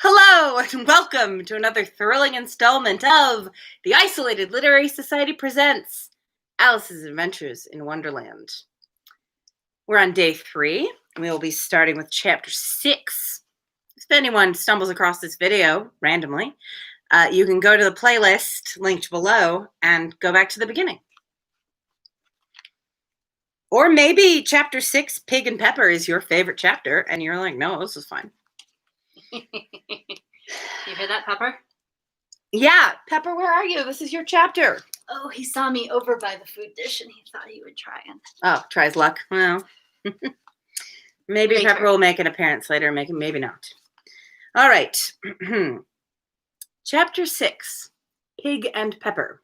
Hello, and welcome to another thrilling installment of the Isolated Literary Society presents Alice's Adventures in Wonderland. We're on day 3, and we will be starting with chapter 6. If anyone stumbles across this video randomly, you can go to the playlist linked below and go back to the beginning. Or maybe chapter 6, Pig and Pepper, is your favorite chapter, and you're like, no, this is fine. You hear that, Pepper? Yeah, Pepper, where are you? This is your chapter. Oh, he saw me over by the food dish and he thought he would try it. Oh, try his luck. Well, maybe Later. Pepper will make an appearance later, maybe not. All right. Chapter 6, Pig and Pepper.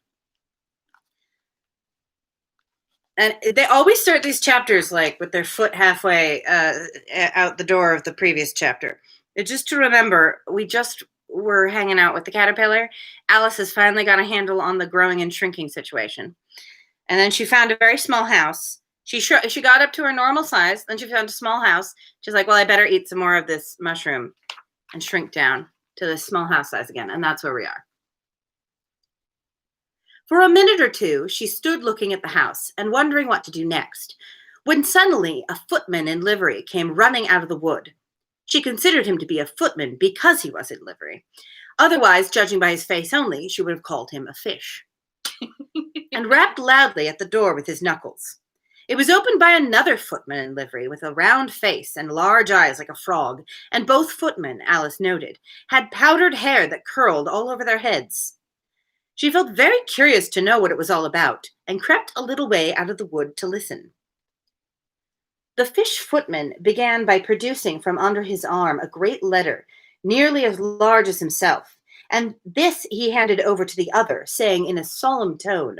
And they always start these chapters like with their foot halfway out the door of the previous chapter. Just to remember, we just were hanging out with the caterpillar. Alice has finally got a handle on the growing and shrinking situation. And then she found a very small house. She got up to her normal size. Then she found a small house. She's like, well, I better eat some more of this mushroom and shrink down to this small house size again. And that's where we are. For a minute or two, she stood looking at the house and wondering what to do next, when suddenly a footman in livery came running out of the wood. She considered him to be a footman because he was in livery. Otherwise, judging by his face only, she would have called him a fish. And rapped loudly at the door with his knuckles. It was opened by another footman in livery with a round face and large eyes like a frog, and both footmen, Alice noted, had powdered hair that curled all over their heads. She felt very curious to know what it was all about, and crept a little way out of the wood to listen. The fish footman began by producing from under his arm a great letter, nearly as large as himself, and this he handed over to the other, saying in a solemn tone,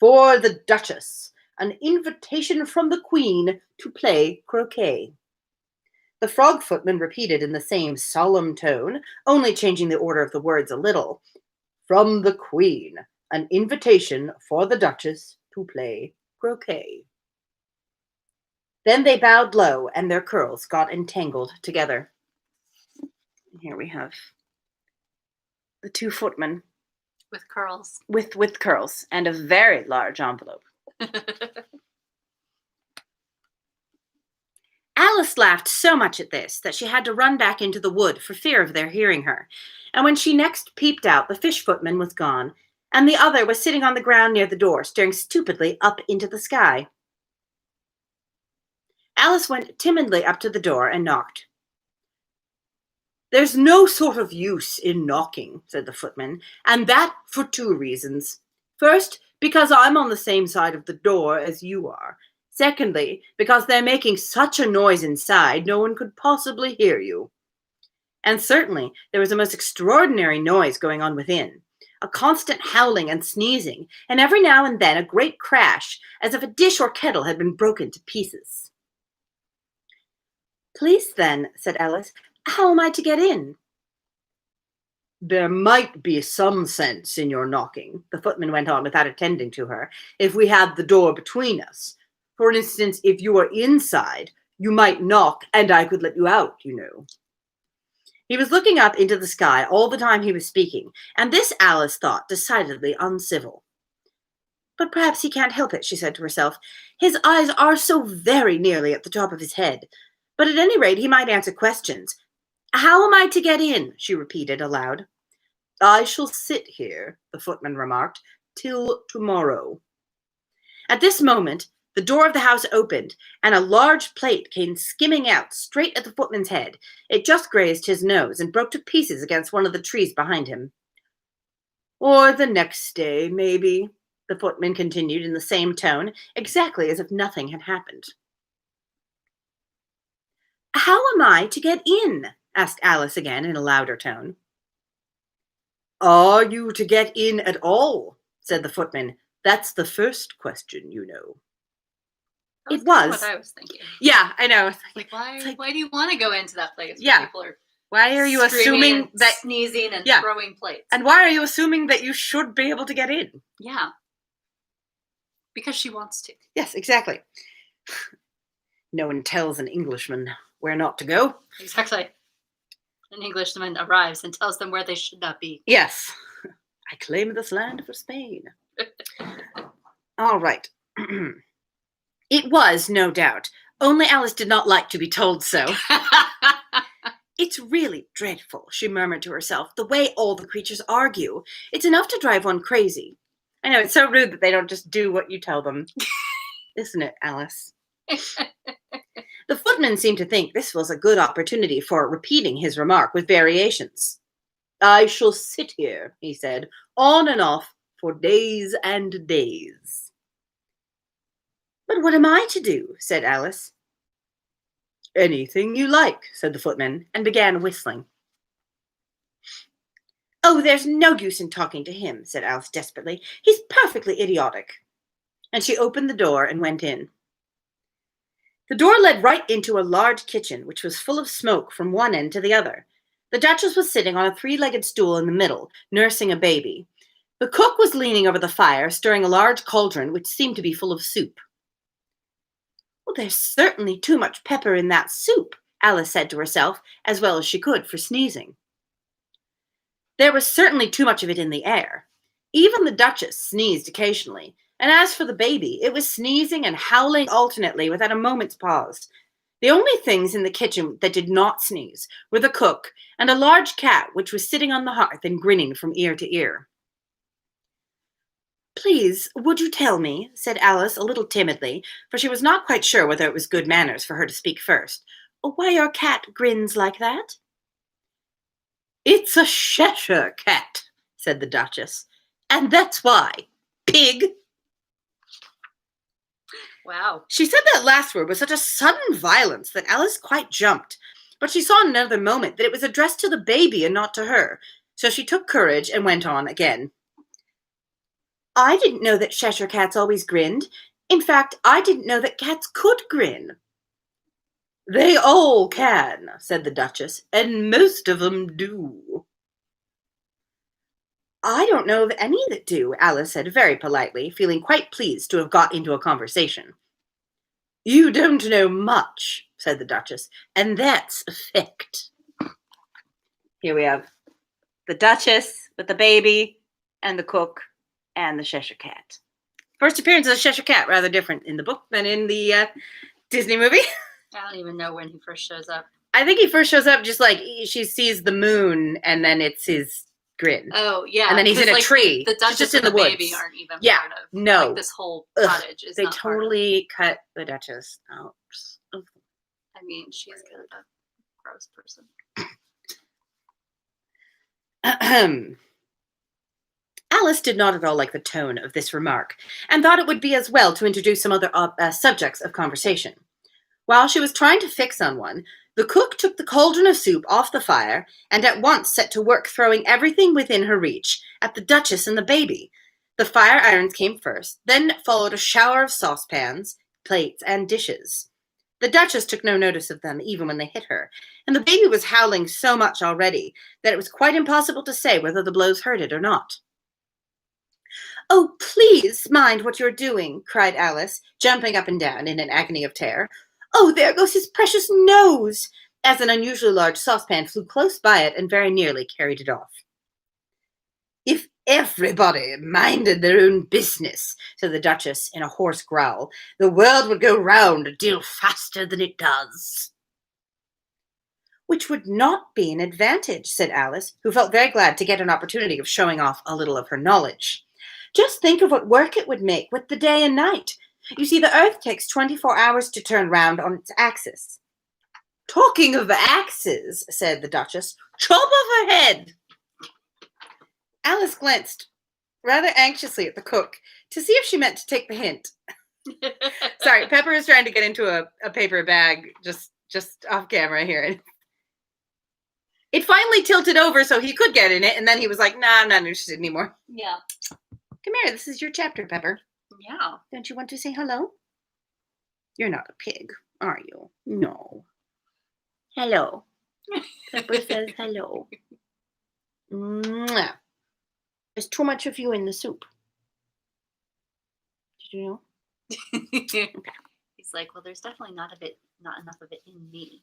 "For the Duchess, an invitation from the Queen to play croquet." The frog footman repeated in the same solemn tone, only changing the order of the words a little, "From the Queen, an invitation for the Duchess to play croquet." Then they bowed low, and their curls got entangled together. Here we have the two footmen. With curls. With curls, and a very large envelope. Alice laughed so much at this that she had to run back into the wood for fear of their hearing her. And when she next peeped out, the fish footman was gone, and the other was sitting on the ground near the door, staring stupidly up into the sky. Alice went timidly up to the door and knocked. "There's no sort of use in knocking," said the footman, "and that for 2 reasons. First, because I'm on the same side of the door as you are. Secondly, because they're making such a noise inside, no one could possibly hear you." And certainly, there was a most extraordinary noise going on within, a constant howling and sneezing, and every now and then a great crash, as if a dish or kettle had been broken to pieces. "Please, then," said Alice, "how am I to get in?" "There might be some sense in your knocking," the footman went on without attending to her, "if we had the door between us. For instance, if you were inside, you might knock and I could let you out, you know." He was looking up into the sky all the time he was speaking, and this Alice thought decidedly uncivil. "But perhaps he can't help it," she said to herself. "His eyes are so very nearly at the top of his head. But at any rate, he might answer questions. How am I to get in?" she repeated aloud. "I shall sit here," the footman remarked, "till tomorrow." At this moment, the door of the house opened, and a large plate came skimming out straight at the footman's head. It just grazed his nose and broke to pieces against one of the trees behind him. "Or the next day, maybe," the footman continued in the same tone, exactly as if nothing had happened. "How am I to get in?" asked Alice again in a louder tone. "Are you to get in at all?" said the footman. "That's the first question, you know." It was. What I was thinking. Yeah, I know. Like, why do you want to go into that place where Yeah. people are Why are you assuming that sneezing and throwing plates? And why are you assuming that you should be able to get in? Yeah. Because she wants to. Yes, exactly. No one tells an Englishman where not to go. Exactly. An Englishman arrives and tells them where they should not be. Yes. I claim this land for Spain. All right. It was, no doubt. Only Alice did not like to be told so. It's really dreadful, she murmured to herself, the way all the creatures argue. It's enough to drive one crazy. I know, it's so rude that they don't just do what you tell them. Isn't it, Alice? The footman seemed to think this was a good opportunity for repeating his remark with variations. I shall sit here, he said, on and off for days and days. But what am I to do? Said Alice. Anything you like, said the footman, and began whistling. Oh, there's no use in talking to him, said Alice desperately. He's perfectly idiotic. And she opened the door and went in. The door led right into a large kitchen, which was full of smoke from one end to the other. The Duchess was sitting on a three-legged stool in the middle, nursing a baby. The cook was leaning over the fire, stirring a large cauldron, which seemed to be full of soup. Well, there's certainly too much pepper in that soup, Alice said to herself, as well as she could for sneezing. There was certainly too much of it in the air. Even the Duchess sneezed occasionally, and as for the baby, it was sneezing and howling alternately without a moment's pause. The only things in the kitchen that did not sneeze were the cook and a large cat which was sitting on the hearth and grinning from ear to ear. Please, would you tell me, said Alice a little timidly, for she was not quite sure whether it was good manners for her to speak first, why your cat grins like that? It's a Cheshire cat, said the Duchess, and that's why. Pig! Wow. She said that last word with such a sudden violence that Alice quite jumped, but she saw in another moment that it was addressed to the baby and not to her, so she took courage and went on again. I didn't know that Cheshire cats always grinned. In fact, I didn't know that cats could grin. They all can, said the Duchess, and most of them do. I don't know of any that do, Alice said very politely, feeling quite pleased to have got into a conversation. You don't know much, said the Duchess, and that's a fact. Here we have the Duchess with the baby and the cook and the Cheshire cat. First appearance of the Cheshire cat, rather different in the book than in the Disney movie. I don't even know when he first shows up. I think he first shows up just like she sees the moon and then it's his grin. Oh, yeah. And then he's in a tree. The Duchess just in and the the woods. baby aren't even Yeah, part of no. like, this whole cottage. Is they not part of. totally cut the Duchess out. I mean, she's kind of a gross person. Alice did not at all like the tone of this remark, and thought it would be as well to introduce some other subjects of conversation. While she was trying to fix on one, the cook took the cauldron of soup off the fire and at once set to work throwing everything within her reach at the Duchess and the baby. The fire irons came first, then followed a shower of saucepans, plates, and dishes. The Duchess took no notice of them even when they hit her, and the baby was howling so much already that it was quite impossible to say whether the blows hurt it or not. Oh, please mind what you're doing, cried Alice, jumping up and down in an agony of terror. Oh, there goes his precious nose, as an unusually large saucepan flew close by it and very nearly carried it off. If everybody minded their own business, said the Duchess in a hoarse growl, the world would go round a deal faster than it does. Which would not be an advantage, said Alice, who felt very glad to get an opportunity of showing off a little of her knowledge. Just think of what work it would make with the day and night. You see, the Earth takes 24 hours to turn round on its axis. Talking of axes, said the Duchess, chop off her head. Alice glanced rather anxiously at the cook to see if she meant to take the hint. Sorry, Pepper is trying to get into a paper bag just off camera here. It finally tilted over so he could get in it, and then he was like, nah, I'm not interested anymore. Yeah. Come here, this is your chapter, Pepper. Yeah. Don't you want to say hello? You're not a pig, are you? No. Hello. Pepper says hello. Mwah. There's too much of you in the soup. Did you know? He's like, well, there's definitely not enough of it in me.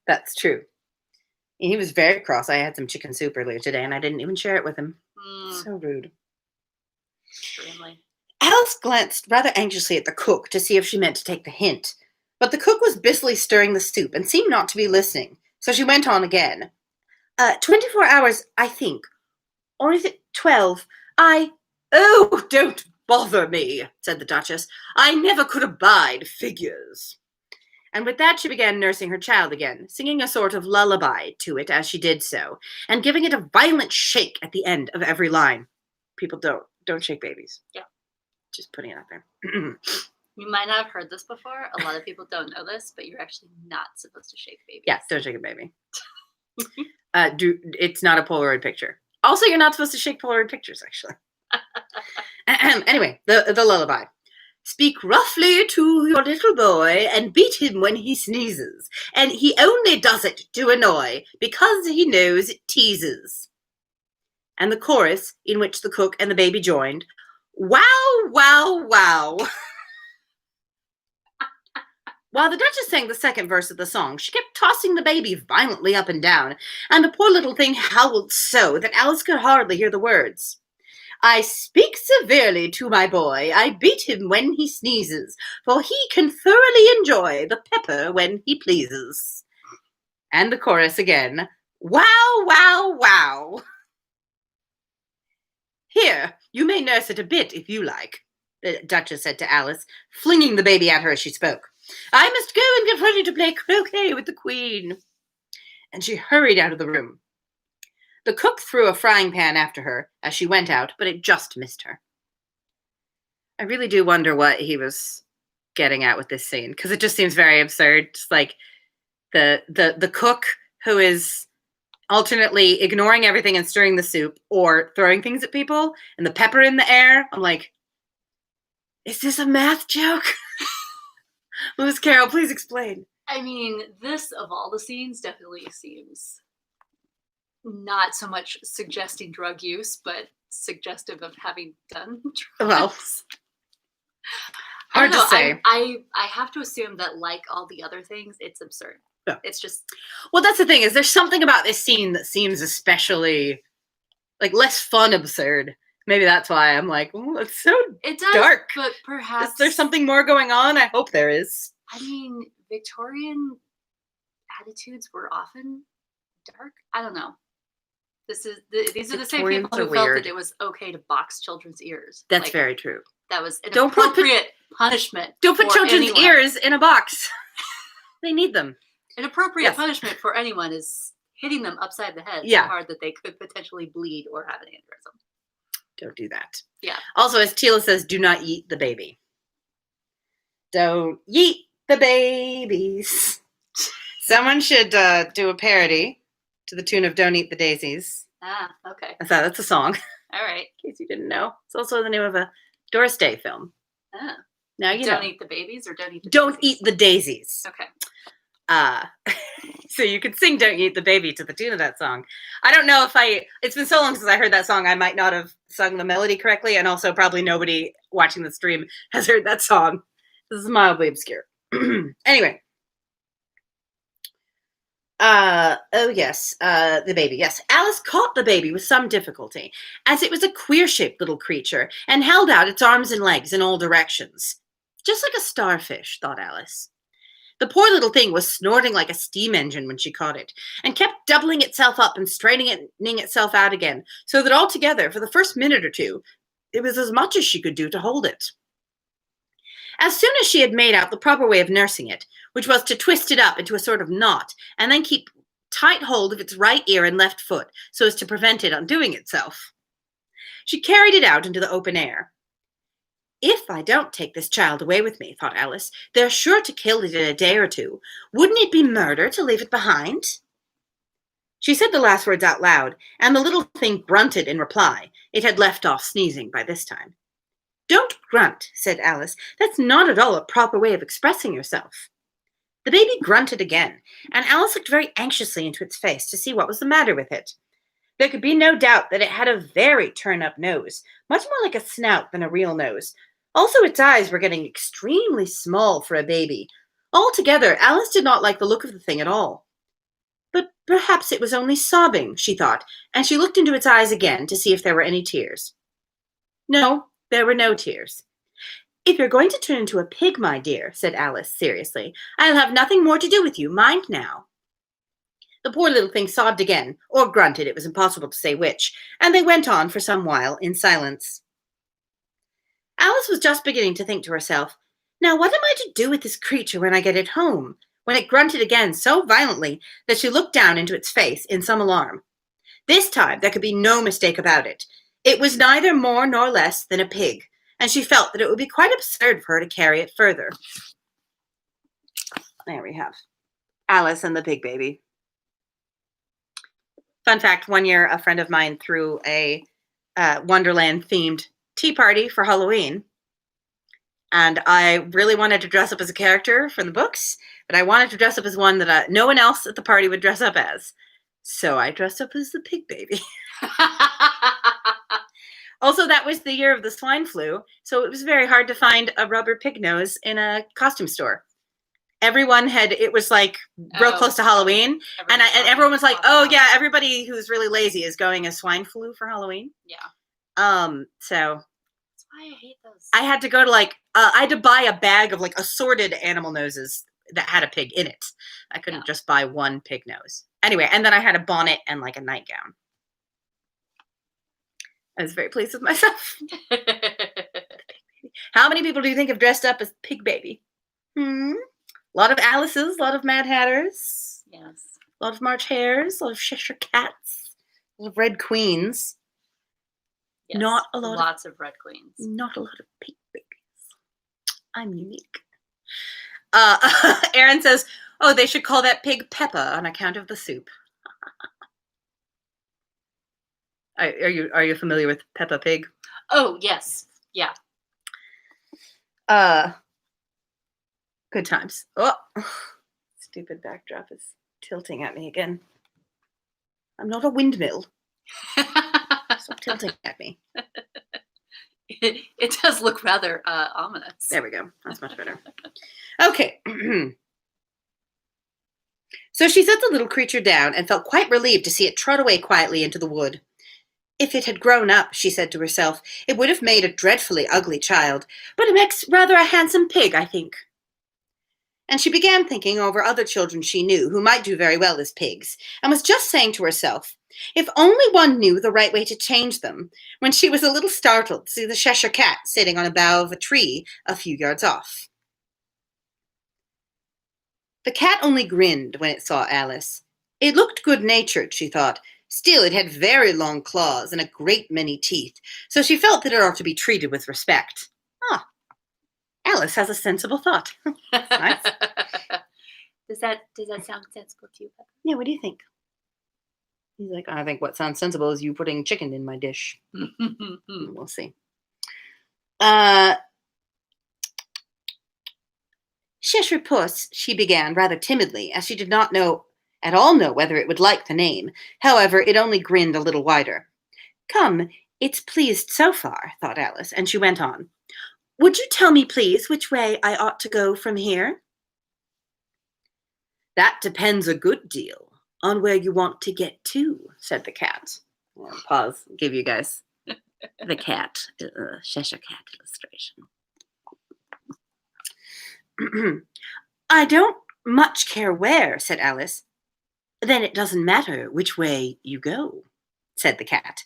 That's true. He was very cross. I had some chicken soup earlier today, and I didn't even share it with him. So rude. Extremely. Alice glanced rather anxiously at the cook to see if she meant to take the hint. But the cook was busily stirring the soup and seemed not to be listening, so she went on again. 24 hours, I think. Or is it 12? Oh, don't bother me, said the Duchess. I never could abide figures. And with that she began nursing her child again, singing a sort of lullaby to it as she did so, and giving it a violent shake at the end of every line. People don't shake babies. Yeah. Just putting it out there. You might not have heard this before. A lot of people don't know this, but you're actually not supposed to shake babies. Yeah, don't shake a baby. It's not a Polaroid picture. Also, you're not supposed to shake Polaroid pictures, actually. Anyway, the lullaby. Speak roughly to your little boy and beat him when he sneezes. And he only does it to annoy, because he knows it teases. And the chorus, in which the cook and the baby joined, wow, wow, wow. While the Duchess sang the second verse of the song, she kept tossing the baby violently up and down, and the poor little thing howled so that Alice could hardly hear the words. I speak severely to my boy, I beat him when he sneezes, for he can thoroughly enjoy the pepper when he pleases. And the chorus again, wow, wow, wow. Here, you may nurse it a bit if you like, the Duchess said to Alice, flinging the baby at her as she spoke. I must go and get ready to play croquet with the Queen. And she hurried out of the room. The cook threw a frying pan after her as she went out, but it just missed her. I really do wonder what he was getting at with this scene, because it just seems very absurd. Just like the cook who is alternately ignoring everything and stirring the soup or throwing things at people, and the pepper in the air. I'm like, is this a math joke? Lewis Carroll, please explain. I mean, this, of all the scenes, definitely seems not so much suggesting drug use, but suggestive of having done drugs. Well, hard to say. I have to assume that, like all the other things, it's absurd. Yeah. It's just... Well, that's the thing, is there's something about this scene that seems especially, like, less fun absurd. Maybe that's why I'm like, oh, it's so dark. But perhaps... Is there something more going on? I hope there is. I mean, Victorian attitudes were often dark. I don't know. These are the same people who felt that it was okay to box children's ears. That's very true. That was an appropriate punishment. Don't put children's ears in a box. They need them. An appropriate punishment for anyone is hitting them upside the head so hard that they could potentially bleed or have an aneurysm. Don't do that. Yeah. Also, as Tila says, do not yeet the baby. Don't yeet the babies. Someone should do a parody to the tune of Don't Eat the Daisies. Ah, okay. That's a song. All right. In case you didn't know. It's also the name of a Doris Day film. Ah. Now you know. Don't eat the babies or don't eat the Don't daisies? eat the daisies. Okay. So you could sing Don't Eat the Baby to the tune of that song. I don't know if it's been so long since I heard that song, I might not have sung the melody correctly, and also probably nobody watching the stream has heard that song. This is mildly obscure. Anyway. The baby. Yes, Alice caught the baby with some difficulty, as it was a queer-shaped little creature, and held out its arms and legs in all directions. Just like a starfish, thought Alice. The poor little thing was snorting like a steam engine when she caught it, and kept doubling itself up and straightening itself out again, so that altogether, for the first minute or two, it was as much as she could do to hold it. As soon as she had made out the proper way of nursing it, which was to twist it up into a sort of knot, and then keep tight hold of its right ear and left foot, so as to prevent it undoing itself, she carried it out into the open air. If I don't take this child away with me, thought Alice, they're sure to kill it in a day or two. Wouldn't it be murder to leave it behind? She said the last words out loud, and the little thing grunted in reply. It had left off sneezing by this time. Don't grunt, said Alice. That's not at all a proper way of expressing yourself. The baby grunted again, and Alice looked very anxiously into its face to see what was the matter with it. There could be no doubt that it had a very turn-up nose, much more like a snout than a real nose. Also, its eyes were getting extremely small for a baby. Altogether, Alice did not like the look of the thing at all. But Perhaps it was only sobbing, she thought, and she looked into its eyes again to see if there were any tears. No, there were no tears. If you're going to turn into a pig, my dear, said Alice seriously, I'll have nothing more to do with you. Mind now. The poor little thing sobbed again, or grunted, it was impossible to say which, and they went on for some while in silence. Alice was just beginning to think to herself, now what am I to do with this creature when I get it home? When it grunted again so violently that she looked down into its face in some alarm. This time there could be no mistake about it. It was neither more nor less than a pig, and she felt that it would be quite absurd for her to carry it further. There we have Alice and the Pig Baby. Fun fact, one year a friend of mine threw a Wonderland themed tea party for Halloween. And I really wanted to dress up as a character from the books, but I wanted to dress up as one that no one else at the party would dress up as. So I dressed up as the Pig Baby. Also, that was the year of the swine flu, so it was very hard to find a rubber pig nose in a costume store. Everyone had, it was like real close to Halloween, and everyone was like, oh yeah, everybody who's really lazy is going as swine flu for Halloween. Yeah. So that's why I hate those. I had to go to I had to buy a bag of assorted animal noses that had a pig in it. I couldn't just buy one pig nose. Anyway, and then I had a bonnet and a nightgown. I was very pleased with myself. How many people do you think have dressed up as Pig Baby? A lot of Alices, a lot of Mad Hatters. Yes. A lot of March Hares, a lot of Cheshire Cats, a lot of Red Queens. Yes, Not a lot. Lots of Red Queens. Not a lot of Pig Babies. I'm unique. Aaron says, oh, they should call that pig Peppa on account of the soup. Are you familiar with Peppa Pig? Oh, yes. Yeah. Good times. Oh, stupid backdrop is tilting at me again. I'm not a windmill. Stop tilting at me. It does look rather ominous. There we go. That's much better. Okay. So she set the little creature down and felt quite relieved to see it trot away quietly into the wood. If it had grown up, she said to herself, it would have made a dreadfully ugly child, but it makes rather a handsome pig, I think. And she began thinking over other children she knew who might do very well as pigs, and was just saying to herself, if only one knew the right way to change them, when she was a little startled to see the Cheshire Cat sitting on a bough of a tree a few yards off. The cat only grinned when it saw Alice. It looked good-natured, she thought. Still, it had very long claws and a great many teeth, so she felt that it ought to be treated with respect. Ah, Alice has a sensible thought. Nice. Does that sound sensible to you, Peppa? Yeah, what do you think? He's like, I think what sounds sensible is you putting chicken in my dish. We'll see. Cheshire Puss, she began rather timidly, as she did not at all know whether it would like the name. However, it only grinned a little wider. Come, it's pleased so far, thought Alice, and she went on. Would you tell me, please, which way I ought to go from here? That depends a good deal on where you want to get to, said the cat. I'll pause, give you guys the cat, Cheshire Cat illustration. I don't much care where, said Alice. Then it doesn't matter which way you go, said the cat.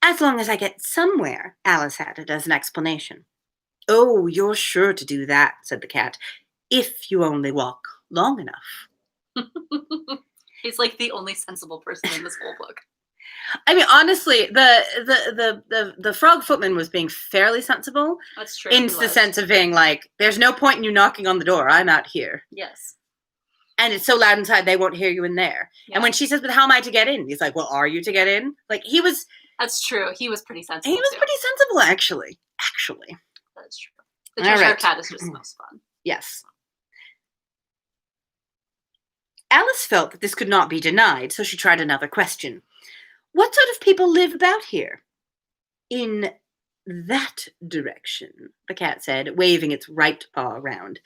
As long as I get somewhere, Alice added as an explanation. Oh, you're sure to do that, said the cat, if you only walk long enough. He's like the only sensible person in this whole book. I mean, honestly, the frog footman was being fairly sensible. That's true. In the sense of being like, there's no point in you knocking on the door. I'm out here. Yes. And it's so loud inside, they won't hear you in there. Yeah. And when she says, but how am I to get in? He's like, well, are you to get in? Like, he was... That's true. He was pretty sensible, pretty sensible, actually. That's true. The Cheshire Cat is just the most fun. Yes. Alice felt that this could not be denied, so she tried another question. What sort of people live about here? In that direction, the cat said, waving its right paw around,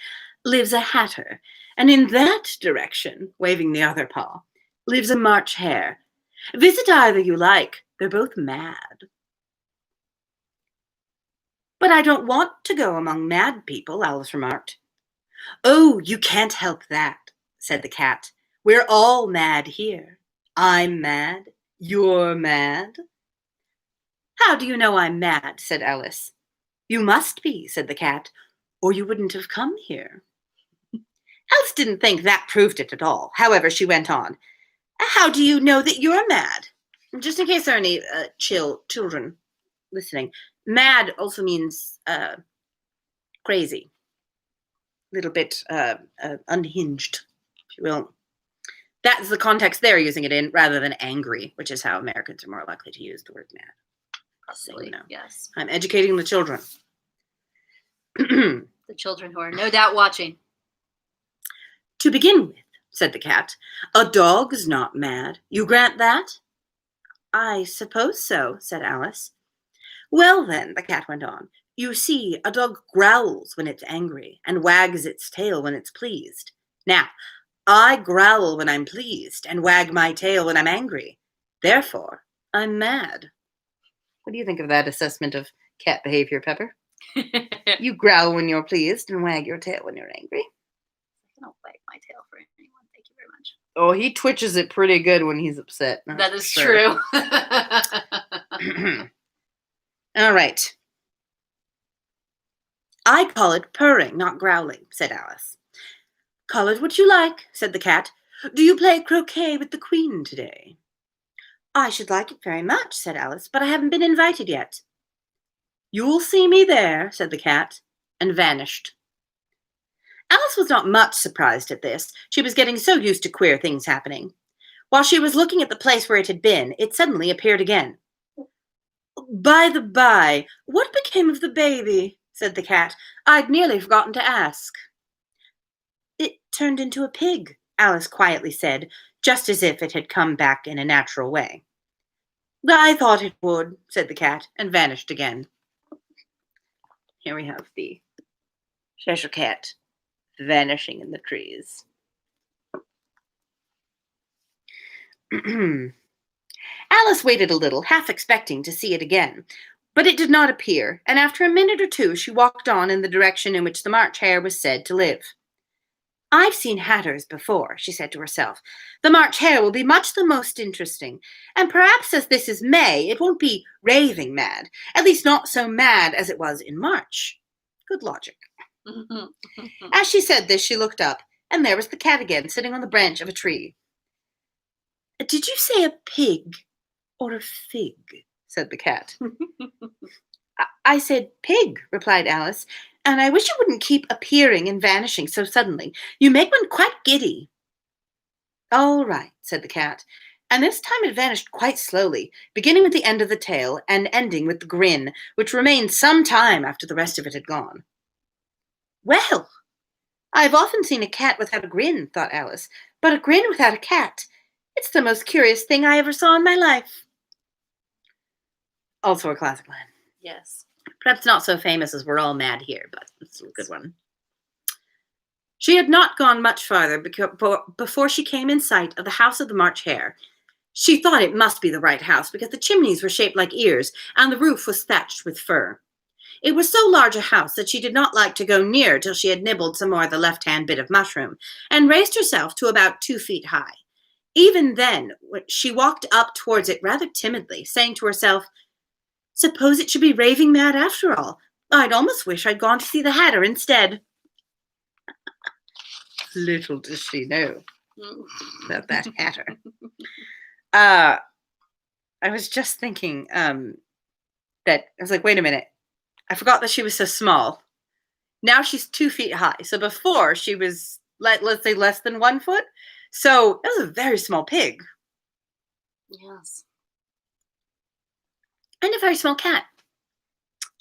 lives a hatter, and in that direction, waving the other paw, lives a March hare. Visit either you like. They're both mad. But I don't want to go among mad people, Alice remarked. Oh, you can't help that, said the cat. We're all mad here. I'm mad. You're mad. How do you know I'm mad? Said Alice. You must be, said the cat, or you wouldn't have come here. Alice didn't think that proved it at all. However, she went on. How do you know that you're mad? Just in case there are any children listening, mad also means crazy, a little bit unhinged, if you will. That's the context they're using it in, rather than angry, which is how Americans are more likely to use the word mad. Possibly, yes. I'm educating the children. The children who are no doubt watching. To begin with, said the cat, a dog's not mad. You grant that? I suppose so, said Alice. Well then, the cat went on, you see, a dog growls when it's angry and wags its tail when it's pleased. Now, I growl when I'm pleased and wag my tail when I'm angry. Therefore, I'm mad. What do you think of that assessment of cat behavior, Pepper? You growl when you're pleased and wag your tail when you're angry. I don't wag my tail for anyone. Thank you very much. Oh, he twitches it pretty good when he's upset. That is true. All right. I call it purring, not growling, said Alice. Call it what you like, said the cat. Do you play croquet with the Queen today? I should like it very much, said Alice, but I haven't been invited yet. You'll see me there, said the cat, and vanished. Alice was not much surprised at this. She was getting so used to queer things happening. While she was looking at the place where it had been, it suddenly appeared again. By the by, what became of the baby? Said the cat. I'd nearly forgotten to ask. It turned into a pig, Alice quietly said, just as if it had come back in a natural way. I thought it would, said the cat, and vanished again. Here we have the Cheshire Cat vanishing in the trees. Alice waited a little, half expecting to see it again, but it did not appear, and after a minute or two she walked on in the direction in which the March hare was said to live. I've seen hatters before, she said to herself. The March hare will be much the most interesting, and perhaps as this is May, it won't be raving mad, at least not so mad as it was in March. Good logic. As she said this, she looked up, and there was the cat again, sitting on the branch of a tree. Did you say a pig or a fig? Said the cat. I said pig, replied Alice, and I wish you wouldn't keep appearing and vanishing so suddenly. You make one quite giddy. All right, said the cat, and this time it vanished quite slowly, beginning with the end of the tail and ending with the grin, which remained some time after the rest of it had gone. Well, I've often seen a cat without a grin, thought Alice, but a grin without a cat, it's the most curious thing I ever saw in my life. Also a classic line. Yes. Perhaps not so famous as We're All Mad Here, but it's a good one. She had not gone much farther before she came in sight of the house of the March hare. She thought it must be the right house because the chimneys were shaped like ears and the roof was thatched with fur. It was so large a house that she did not like to go near till she had nibbled some more of the left-hand bit of mushroom and raised herself to about 2 feet high. Even then, she walked up towards it rather timidly, saying to herself, Suppose it should be raving mad after all. I'd almost wish I'd gone to see the hatter instead. Little does she know about that hatter. I was just thinking that I was like, wait a minute. I forgot that she was so small. Now she's 2 feet high. So before she was, let's say, less than 1 foot. So that was a very small pig. Yes. And a very small cat.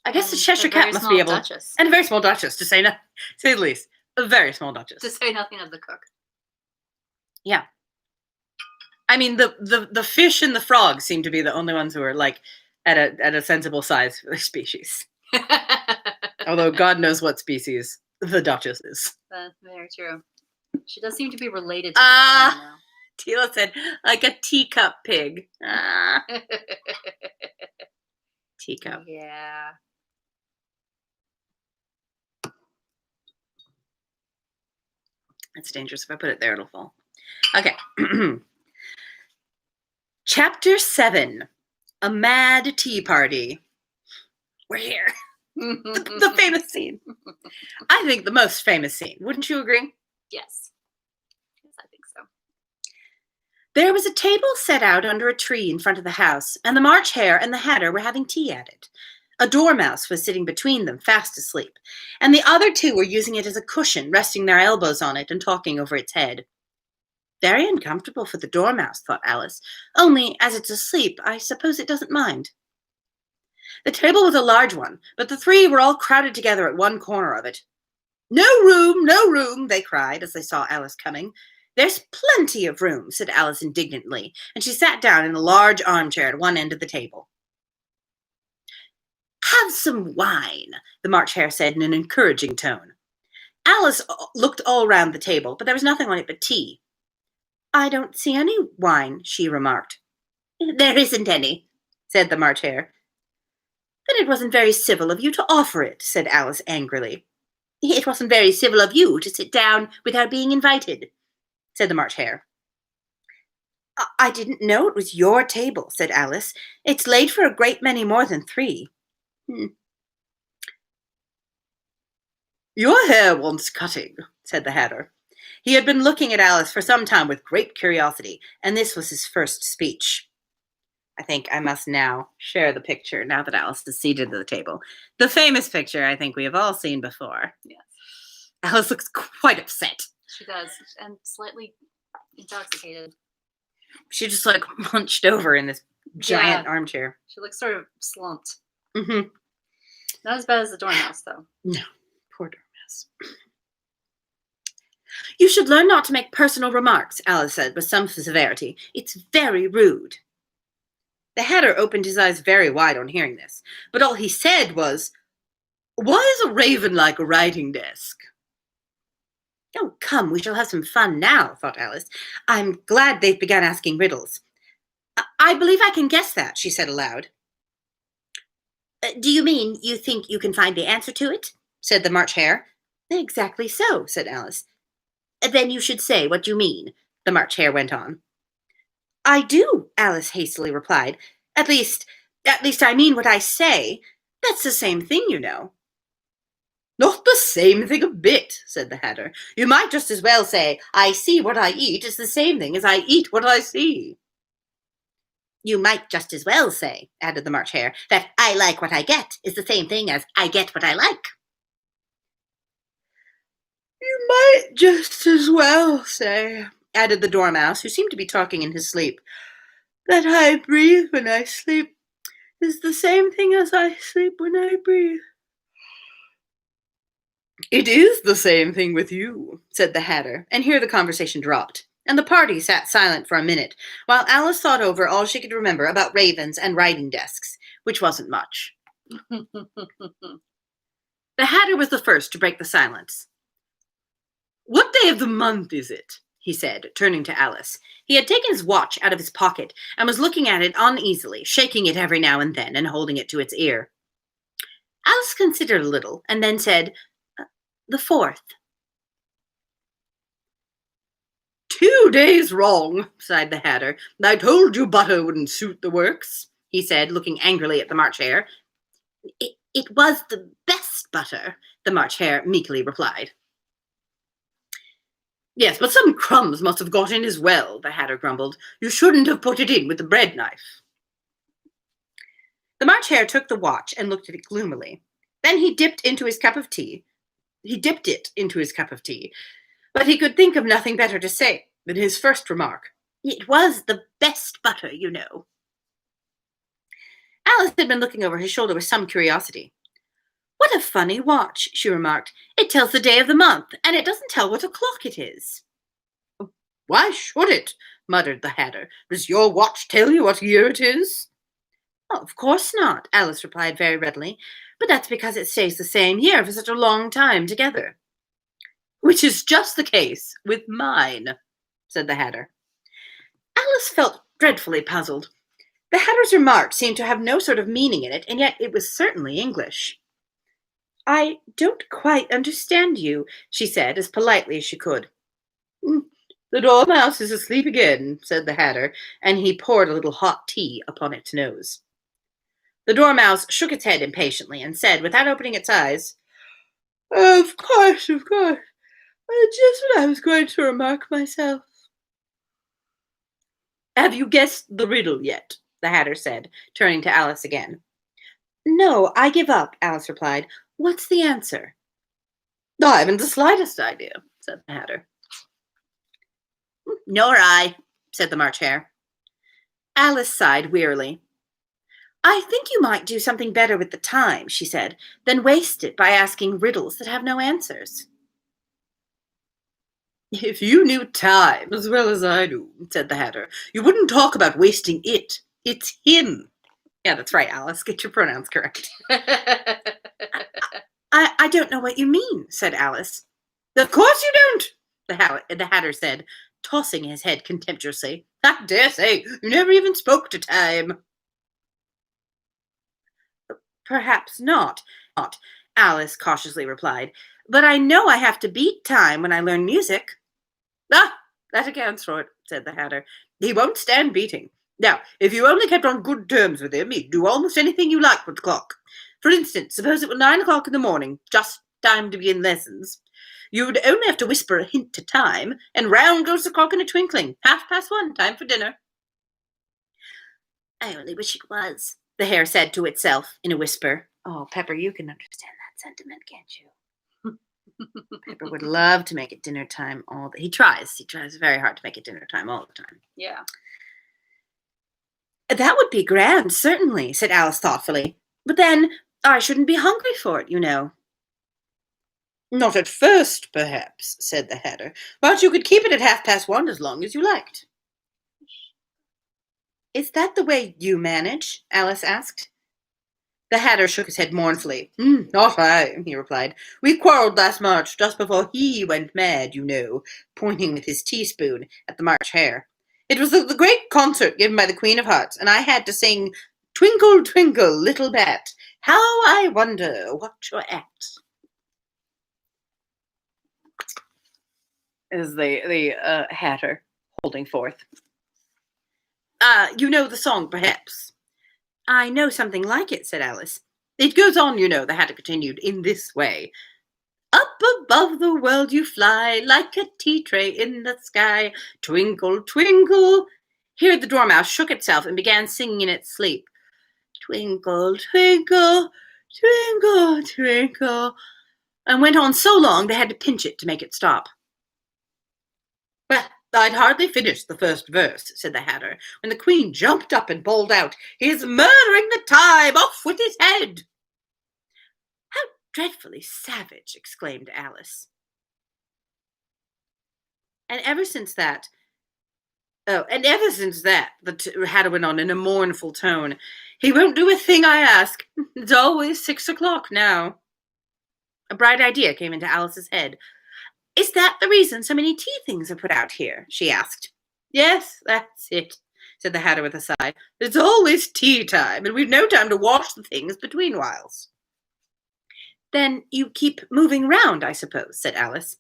I guess the Cheshire Cat must be able. Duchess. And a very small duchess, to say the least. A very small duchess. To say nothing of the cook. Yeah. I mean, the fish and the frog seem to be the only ones who are like at a sensible size for their species. Although God knows what species the duchess is. That's very true. She does seem to be related to the queen, though. Tila said, like a teacup pig. Ah. Teacup. Yeah. It's dangerous. If I put it there, it'll fall. Okay. Chapter 7. A Mad Tea Party. We're here. The famous scene. I think the most famous scene. Wouldn't you agree? Yes. Yes, I think so. There was a table set out under a tree in front of the house, and the March Hare and the Hatter were having tea at it. A dormouse was sitting between them, fast asleep, and the other two were using it as a cushion, resting their elbows on it and talking over its head. Very uncomfortable for the dormouse, thought Alice. Only, as it's asleep, I suppose it doesn't mind. The table was a large one, but the three were all crowded together at one corner of it. No room, they cried as they saw Alice coming. There's plenty of room, said Alice indignantly, and she sat down in a large armchair at one end of the table. Have some wine, the March Hare said in an encouraging tone. Alice looked all round the table, but there was nothing on it but tea. I don't see any wine, she remarked. There isn't any, said the March Hare. Then it wasn't very civil of you to offer it, said Alice angrily. It wasn't very civil of you to sit down without being invited, said the March Hare. I didn't know it was your table, said Alice. It's laid for a great many more than 3. Your hair wants cutting, said the Hatter. He had been looking at Alice for some time with great curiosity, and this was his first speech. I think I must now share the picture, now that Alice is seated at the table. The famous picture I think we have all seen before. Yes. Alice looks quite upset. She does, and slightly intoxicated. She just hunched over in this giant armchair. She looks sort of slumped. Mm-hmm. Not as bad as the dormouse, though. No, poor dormouse. You should learn not to make personal remarks, Alice said with some severity. It's very rude. The Hatter opened his eyes very wide on hearing this, but all he said was, Why is a raven like a writing desk? Oh, come, we shall have some fun now, thought Alice. I'm glad they've begun asking riddles. I believe I can guess that, she said aloud. Do you mean you think you can find the answer to it? Said the March Hare. Exactly so, said Alice. Then you should say what you mean, the March Hare went on. I do, Alice hastily replied. At least I mean what I say. That's the same thing, you know. Not the same thing a bit, said the Hatter. You might just as well say, I see what I eat is the same thing as I eat what I see. You might just as well say, added the March Hare, that I like what I get is the same thing as I get what I like. You might just as well say, added the Dormouse, who seemed to be talking in his sleep, that I breathe when I sleep is the same thing as I sleep when I breathe. It is the same thing with you, said the Hatter, and here the conversation dropped, and the party sat silent for a minute, while Alice thought over all she could remember about ravens and writing desks, which wasn't much. The Hatter was the first to break the silence. What day of the month is it? He said, turning to Alice. He had taken his watch out of his pocket and was looking at it uneasily, shaking it every now and then and holding it to its ear. Alice considered a little and then said, the 4th. 2 days wrong, sighed the Hatter. I told you butter wouldn't suit the works, he said, looking angrily at the March Hare. It was the best butter, the March Hare meekly replied. Yes, but some crumbs must have got in as well, the Hatter grumbled. You shouldn't have put it in with the bread knife. The March Hare took the watch and looked at it gloomily. Then he dipped it into his cup of tea, but he could think of nothing better to say than his first remark. It was the best butter, you know. Alice had been looking over his shoulder with some curiosity. What a funny watch, she remarked. It tells the day of the month, and it doesn't tell what o'clock it is. Why should it? Muttered the Hatter. Does your watch tell you what year it is? Oh, of course not, Alice replied very readily, but that's because it stays the same year for such a long time together. Which is just the case with mine, said the Hatter. Alice felt dreadfully puzzled. The Hatter's remark seemed to have no sort of meaning in it, and yet it was certainly English. "I don't quite understand you," she said, as politely as she could. "The Dormouse is asleep again," said the Hatter, and he poured a little hot tea upon its nose. The Dormouse shook its head impatiently and said, without opening its eyes, Of course. Just what I was going to remark myself." "Have you guessed the riddle yet?" the Hatter said, turning to Alice again. "No, I give up," Alice replied. "What's the answer?" "I haven't the slightest idea," said the Hatter. "Nor I," said the March Hare. Alice sighed wearily. "I think you might do something better with the time," she said, "than waste it by asking riddles that have no answers." "If you knew time as well as I do," said the Hatter, "you wouldn't talk about wasting it. It's him." Yeah, that's right, Alice. Get your pronouns correct. I don't know what you mean," said Alice. "Of course you don't," the Hatter said, tossing his head contemptuously. "I dare say you never even spoke to time." "Perhaps not," Alice cautiously replied. "But I know I have to beat time when I learn music." "Ah, that accounts for it," said the Hatter. "He won't stand beating. Now, if you only kept on good terms with him, he'd do almost anything you liked with the clock. For instance, suppose it were 9 o'clock in the morning, just time to begin lessons. You'd only have to whisper a hint to time, and round goes the clock in a twinkling. 1:30, time for dinner." "I only wish it was," the Hare said to itself in a whisper. Oh, Pepper, you can understand that sentiment, can't you? Pepper would love to make it dinner time He tries very hard to make it dinner time all the time. Yeah. "That would be grand, certainly," said Alice thoughtfully. "But then I shouldn't be hungry for it, you know." "Not at first, perhaps," said the Hatter. "But you could keep it at 1:30 as long as you liked." "Is that the way you manage?" Alice asked. The Hatter shook his head mournfully. "Not I," he replied. "We quarrelled last March, just before he went mad, you know," pointing with his teaspoon at the March Hare. "It was the great concert given by the Queen of Hearts, and I had to sing 'Twinkle, Twinkle, Little Bat, How I Wonder What You're At.'" Is the Hatter holding forth. "You know the song, perhaps?" "I know something like it," said Alice. "It goes on, you know," the Hatter continued, "in this way. Up above the world you fly, like a tea tray in the sky. Twinkle, twinkle." Here the Dormouse shook itself and began singing in its sleep. "Twinkle, twinkle, twinkle, twinkle," and went on so long they had to pinch it to make it stop. "Well, I'd hardly finished the first verse," said the Hatter, when the Queen jumped up and bawled out, "He's murdering the time! Off with his head!" "How dreadfully savage!" exclaimed Alice. And ever since that, the Hatter went on in a mournful tone, "he won't do a thing I ask. It's always 6 o'clock now." A bright idea came into Alice's head. "Is that the reason so many tea things are put out here?" she asked. "Yes, that's it," said the Hatter with a sigh. "It's always tea time, and we've no time to wash the things between whiles." "Then you keep moving round, I suppose," said Alice.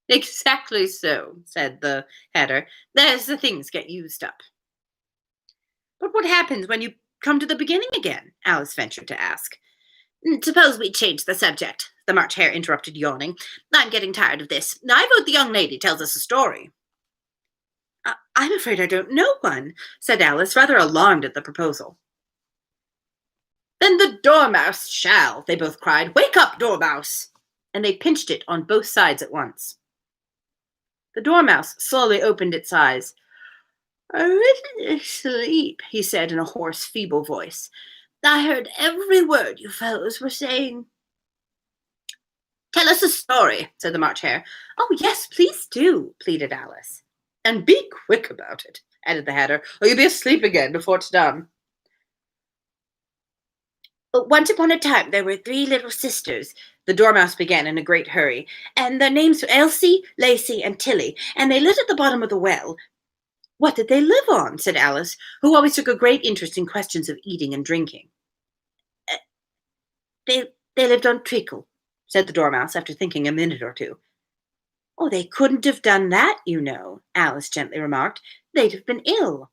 "Exactly so," said the Hatter. "As the things get used up." "But what happens when you come to the beginning again?" Alice ventured to ask. "Suppose we change the subject," the March Hare interrupted, yawning. "I'm getting tired of this. I vote the young lady tells us a story." "I'm afraid I don't know one," said Alice, rather alarmed at the proposal. "Then the Dormouse shall," they both cried. "Wake up, Dormouse!" And they pinched it on both sides at once. The Dormouse slowly opened its eyes. "I wasn't asleep," he said in a hoarse, feeble voice. "I heard every word you fellows were saying." "Tell us a story," said the March Hare. "Oh, yes, please do," pleaded Alice. "And be quick about it," added the Hatter, "or you'll be asleep again before it's done." "Once upon a time there were 3 little sisters," the Dormouse began in a great hurry, "and their names were Elsie, Lacey, and Tilly, and they lived at the bottom of the well." What did they live on? Said Alice, who always took a great interest in questions of eating and drinking. They lived on treacle, said the Dormouse after thinking a minute or two. Oh, they couldn't have done that, you know, Alice gently remarked. They'd have been ill.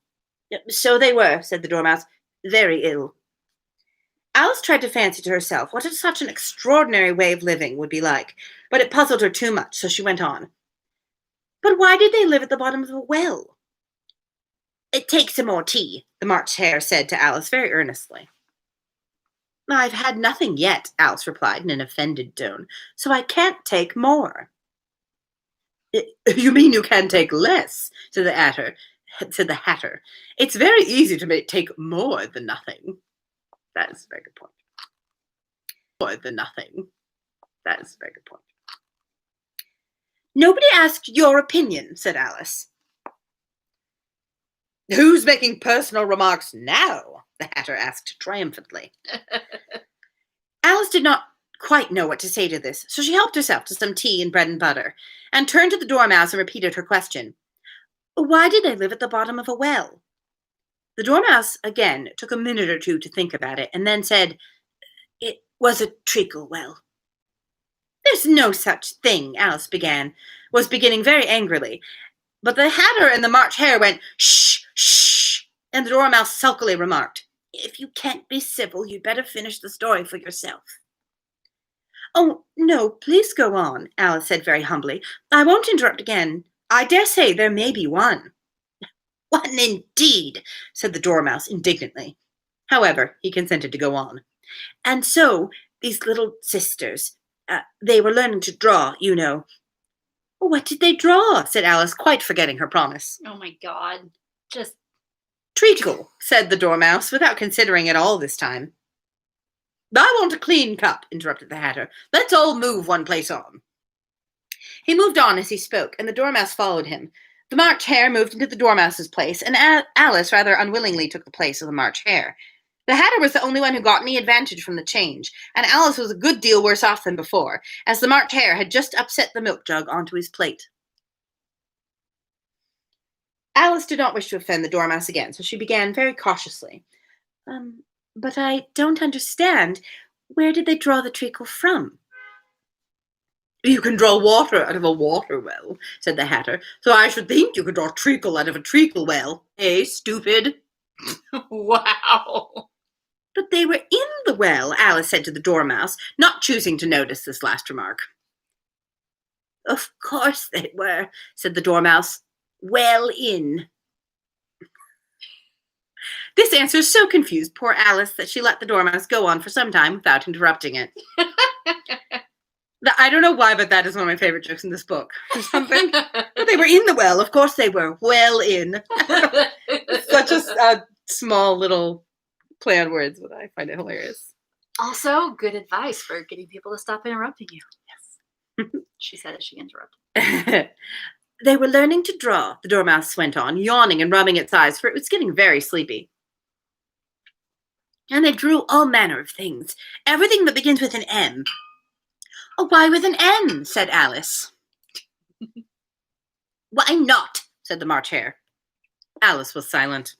So they were, said the Dormouse, very ill. Alice tried to fancy to herself what such an extraordinary way of living would be like, but it puzzled her too much, so she went on. But why did they live at the bottom of a well? Take some more tea, the March Hare said to Alice very earnestly. I've had nothing yet, Alice replied in an offended tone, so I can't take more. You mean you can take less, said the Hatter. It's very easy to take more than nothing. That is a very good point. More than nothing. That is a very good point. Nobody asked your opinion, said Alice. Who's making personal remarks now? The Hatter asked triumphantly. Alice did not quite know what to say to this, so she helped herself to some tea and bread and butter, and turned to the Dormouse and repeated her question. Why did they live at the bottom of a well? The Dormouse, again, took a minute or two to think about it, and then said, It was a treacle well. There's no such thing, Alice was beginning very angrily, but the Hatter and the March Hare went, Shh, shh, and the Dormouse sulkily remarked, If you can't be civil, you'd better finish the story for yourself. Oh, no, please go on, Alice said very humbly. I won't interrupt again. I dare say there may be one. One indeed, said the Dormouse indignantly. However, he consented to go on. And so, these little sisters, they were learning to draw, you know. What did they draw? Said Alice, quite forgetting her promise. Oh my God, just... Treacle, said the Dormouse, without considering it all this time. I want a clean cup, interrupted the Hatter. Let's all move one place on. He moved on as he spoke, and the Dormouse followed him. The March Hare moved into the Dormouse's place, and Alice rather unwillingly took the place of the March Hare. The Hatter was the only one who got any advantage from the change, and Alice was a good deal worse off than before, as the March Hare had just upset the milk jug onto his plate. Alice did not wish to offend the Dormouse again, so she began very cautiously. But I don't understand. Where did they draw the treacle from? You can draw water out of a water well, said the Hatter, so I should think you could draw treacle out of a treacle well. Eh, stupid? Wow. But they were in the well, Alice said to the Dormouse, not choosing to notice this last remark. Of course they were, said the Dormouse. Well in. This answer so confused poor Alice that she let the Dormouse go on for some time without interrupting it. I don't know why, but that is one of my favorite jokes in this book or something. But they were in the well. Of course they were. Well in. Such a small little play on words, but I find it hilarious. Also, good advice for getting people to stop interrupting you. Yes. She said as she interrupted. They were learning to draw, the Dormouse went on, yawning and rubbing its eyes, for it was getting very sleepy. And they drew all manner of things, everything that begins with an M. Oh, why with an M? Said Alice. Why not? Said the March Hare. Alice was silent.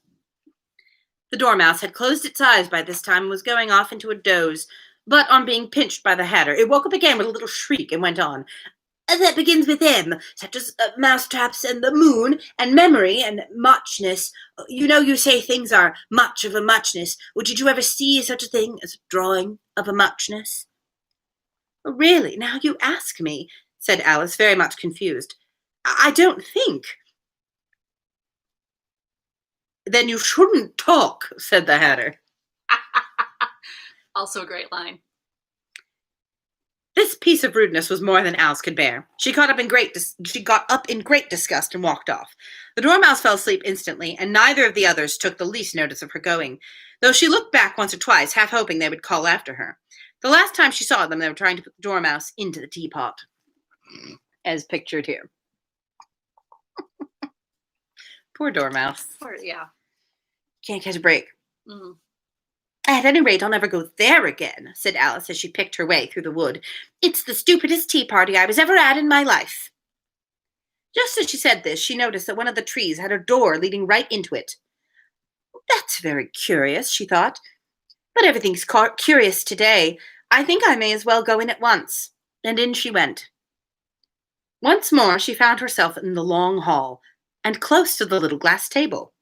The Dormouse had closed its eyes by this time and was going off into a doze, but on being pinched by the Hatter, it woke up again with a little shriek and went on. That begins with M, such as mousetraps and the moon, and memory and muchness. You know, you say things are much of a muchness. Well, did you ever see such a thing as a drawing of a muchness? Really, now you ask me, said Alice, very much confused. I don't think. Then you shouldn't talk, said the Hatter. Also a great line. This piece of rudeness was more than Alice could bear. She got up in great disgust and walked off. The Dormouse fell asleep instantly, and neither of the others took the least notice of her going, though she looked back once or twice, half hoping they would call after her. The last time she saw them, they were trying to put the Dormouse into the teapot, as pictured here. Poor Dormouse. Yeah. Can't catch a break. Mm. At any rate, I'll never go there again, said Alice as she picked her way through the wood. It's the stupidest tea party I was ever at in my life. Just as she said this, she noticed that one of the trees had a door leading right into it. That's very curious, she thought. But everything's curious today. I think I may as well go in at once. And in she went. Once more, she found herself in the long hall, and close to the little glass table.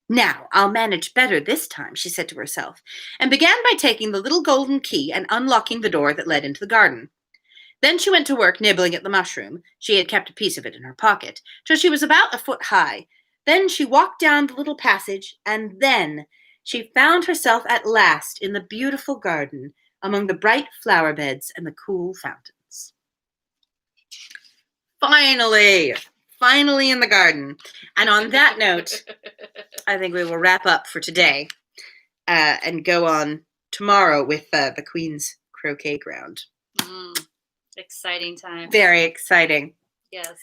Now, I'll manage better this time, she said to herself, and began by taking the little golden key and unlocking the door that led into the garden. Then she went to work nibbling at the mushroom. She had kept a piece of it in her pocket, till she was about a foot high. Then she walked down the little passage, and then she found herself at last in the beautiful garden, among the bright flower beds and the cool fountains. Finally in the garden. And on that note, I think we will wrap up for today and go on tomorrow with the Queen's Croquet Ground. Exciting time. Very exciting. Yes.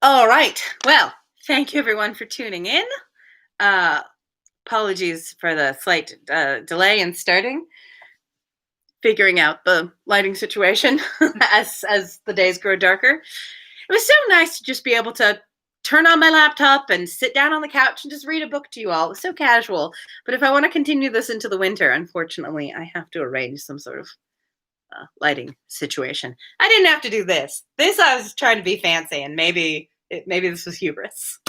All right. Well, thank you everyone for tuning in. Apologies for the slight delay in starting. Figuring out the lighting situation as the days grow darker. It was so nice to just be able to turn on my laptop and sit down on the couch and just read a book to you all. It was so casual. But if I want to continue this into the winter, unfortunately, I have to arrange some sort of lighting situation. I didn't have to do this. I was trying to be fancy, and maybe this was hubris.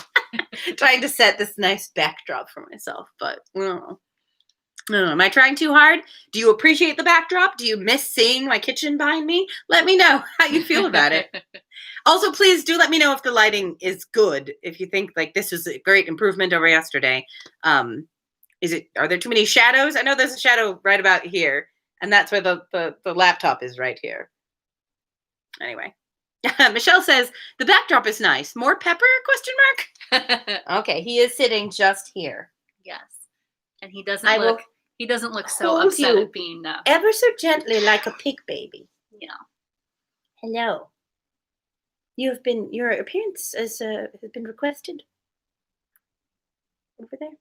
Trying to set this nice backdrop for myself, but am I trying too hard? Do you appreciate the backdrop? Do you miss seeing my kitchen behind me? Let me know how you feel about it. Also, please do let me know if the lighting is good. If you think like this is a great improvement over yesterday. Are there too many shadows? I know there's a shadow right about here, and that's where the laptop is right here. Anyway. Michelle says, the backdrop is nice. More pepper? ? Okay, he is sitting just here. Yes. And he doesn't look so upset at being ever so gently like a pig baby. Yeah. Hello. Your appearance has been requested. Over there.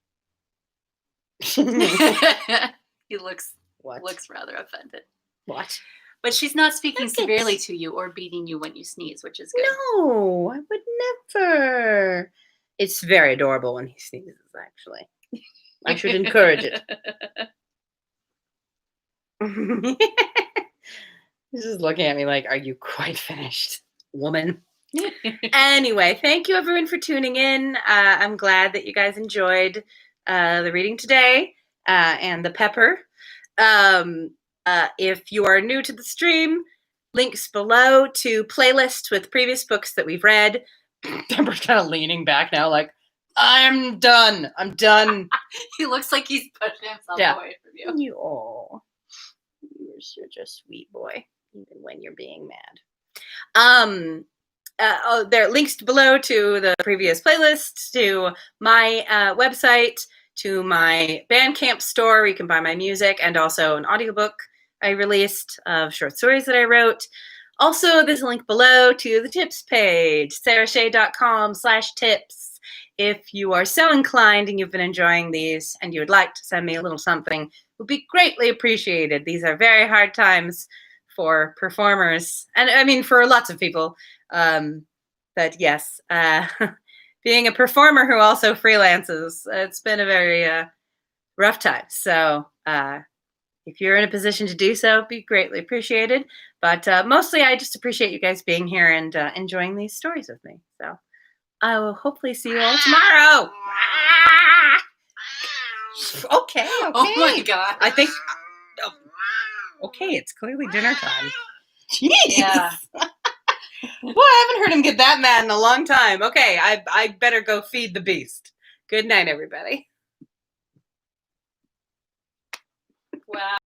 He looks rather offended. What? But she's not speaking severely to you or beating you when you sneeze, which is good. No, I would never. It's very adorable when he sneezes, actually. I should encourage it. He's just looking at me like, are you quite finished, woman? Anyway, thank you everyone for tuning in. I'm glad that you guys enjoyed the reading today and the pepper. If you are new to the stream, links below to playlists with previous books that we've read. Amber's kind of leaning back now like, I'm done. He looks like he's pushing himself away from you. You're such a sweet boy, even when you're being mad. There are links below to the previous playlists, to my website, to my Bandcamp store where you can buy my music, and also an audiobook I released of short stories that I wrote. Also, there's a link below to the tips page, sarahshay.com/tips. If you are so inclined and you've been enjoying these and you would like to send me a little something, it would be greatly appreciated. These are very hard times for performers, and I mean for lots of people. But yes, being a performer who also freelances, it's been a very rough time. So if you're in a position to do so, it'd be greatly appreciated. But mostly I just appreciate you guys being here and enjoying these stories with me. So I will hopefully see you all tomorrow. Okay. Oh my God. I think, okay, it's clearly dinner time. Jeez. Yeah. Well, I haven't heard him get that mad in a long time. Okay, I better go feed the beast. Good night, everybody. Wow.